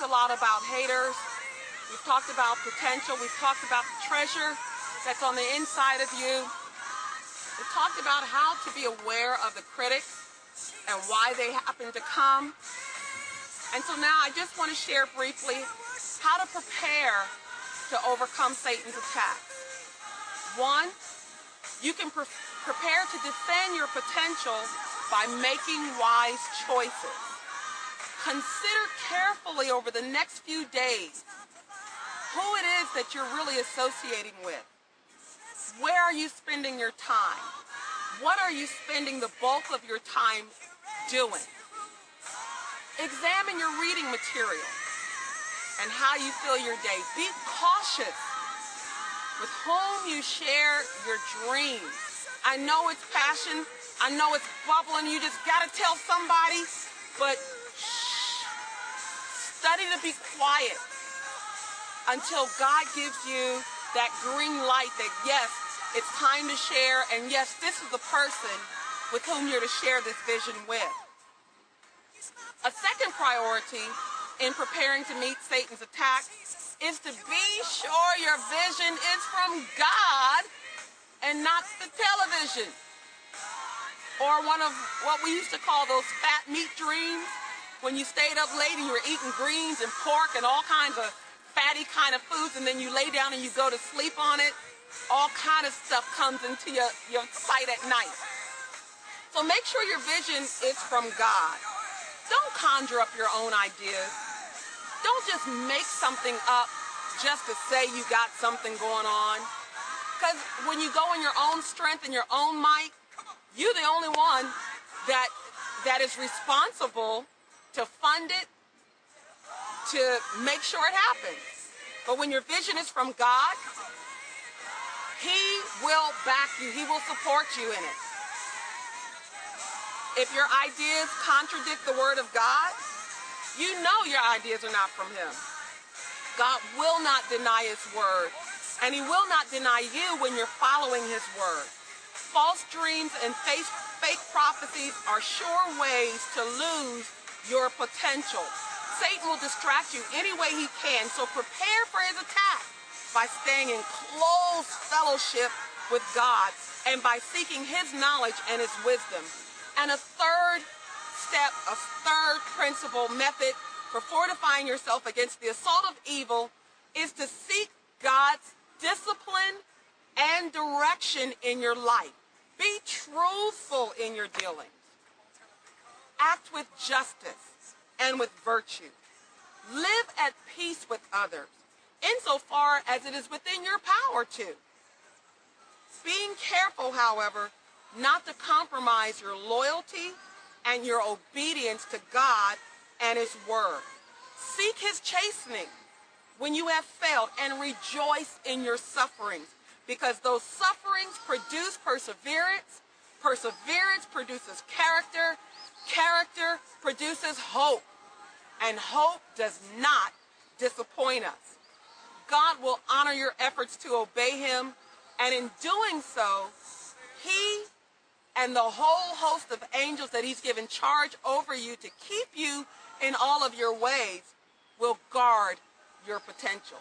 talked a lot about haters. We've talked about potential. We've talked about the treasure that's on the inside of you. We've talked about how to be aware of the critics and why they happen to come. And so now I just want to share briefly how to prepare to overcome Satan's attacks. One, you can prepare to defend your potential by making wise choices. Consider carefully over the next few days who it is that you're really associating with. Where are you spending your time? What are you spending the bulk of your time doing? Examine your reading material and how you fill your day. Be cautious with whom you share your dreams. I know it's passion. I know it's bubbling. You just got to tell somebody, but study to be quiet until God gives you that green light that, yes, it's time to share, and yes, this is the person with whom you're to share this vision with. A second priority in preparing to meet Satan's attack is to be sure your vision is from God and not the television, or one of what we used to call those fat meat dreams, when you stayed up late and you were eating greens and pork and all kinds of fatty kind of foods, and then you lay down and you go to sleep on it. All kind of stuff comes into your sight at night. So make sure your vision is from God. Don't conjure up your own ideas. Don't just make something up just to say you got something going on. Because when you go in your own strength and your own might, you're the only one that is responsible to fund it, to make sure it happens. But when your vision is from God, He will back you. He will support you in it. If your ideas contradict the Word of God, you know your ideas are not from Him. God will not deny His Word, and He will not deny you when you're following His Word. False dreams and fake prophecies are sure ways to lose your potential. Satan will distract you any way he can, so prepare for his attack by staying in close fellowship with God and by seeking His knowledge and His wisdom. And a third step, a third principle, method for fortifying yourself against the assault of evil is to seek God's discipline and direction in your life. Be truthful in your dealings. Act with justice and with virtue. Live at peace with others, insofar as it is within your power to. Being careful, however, not to compromise your loyalty and your obedience to God and His Word. Seek His chastening when you have failed and rejoice in your sufferings, because those sufferings produce perseverance. Perseverance produces character. Character produces hope. And hope does not disappoint us. God will honor your efforts to obey Him, and in doing so, He and the whole host of angels that He's given charge over you to keep you in all of your ways will guard your potential.